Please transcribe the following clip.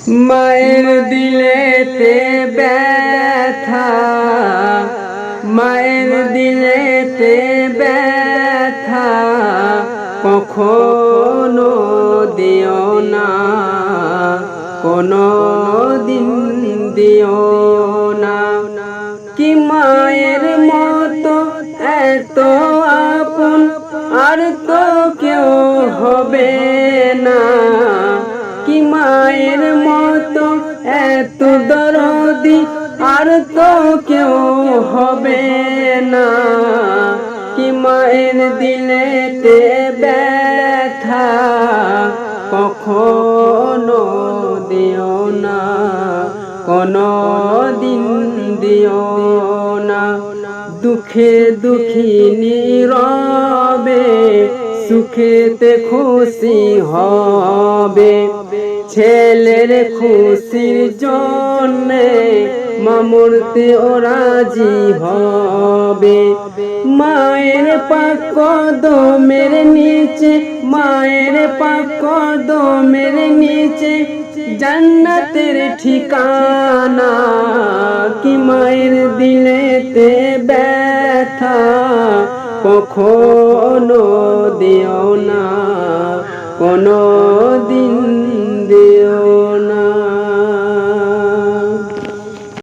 মায়ের দিলেতে ব্যথা, মায়ের দিলেতে ব্যথা কখনো দিও না, কোনো দিন দিও না। কি মায়ের মতো এত আপন আর তো কেউ হবে না, কি মায়ের মতো এত দরদি আর তো কেউ হবে না। কি মায়ের দিলেতে ব্যথা কখনো দিও না, কোনো দিন দিও না। দুঃখে দুঃখী নীরবে সুখেতে খুশি হবে, ছেলের খুশির জন্যে মা মরতে ও রাজি হবে। মায়ের পাক কদমের নিচে, মায়ের পাক কদমের নিচে জান্নাতের ঠিকানা। কি মায়ের দিলেতে ব্যথা কখনো দিও না, কোনো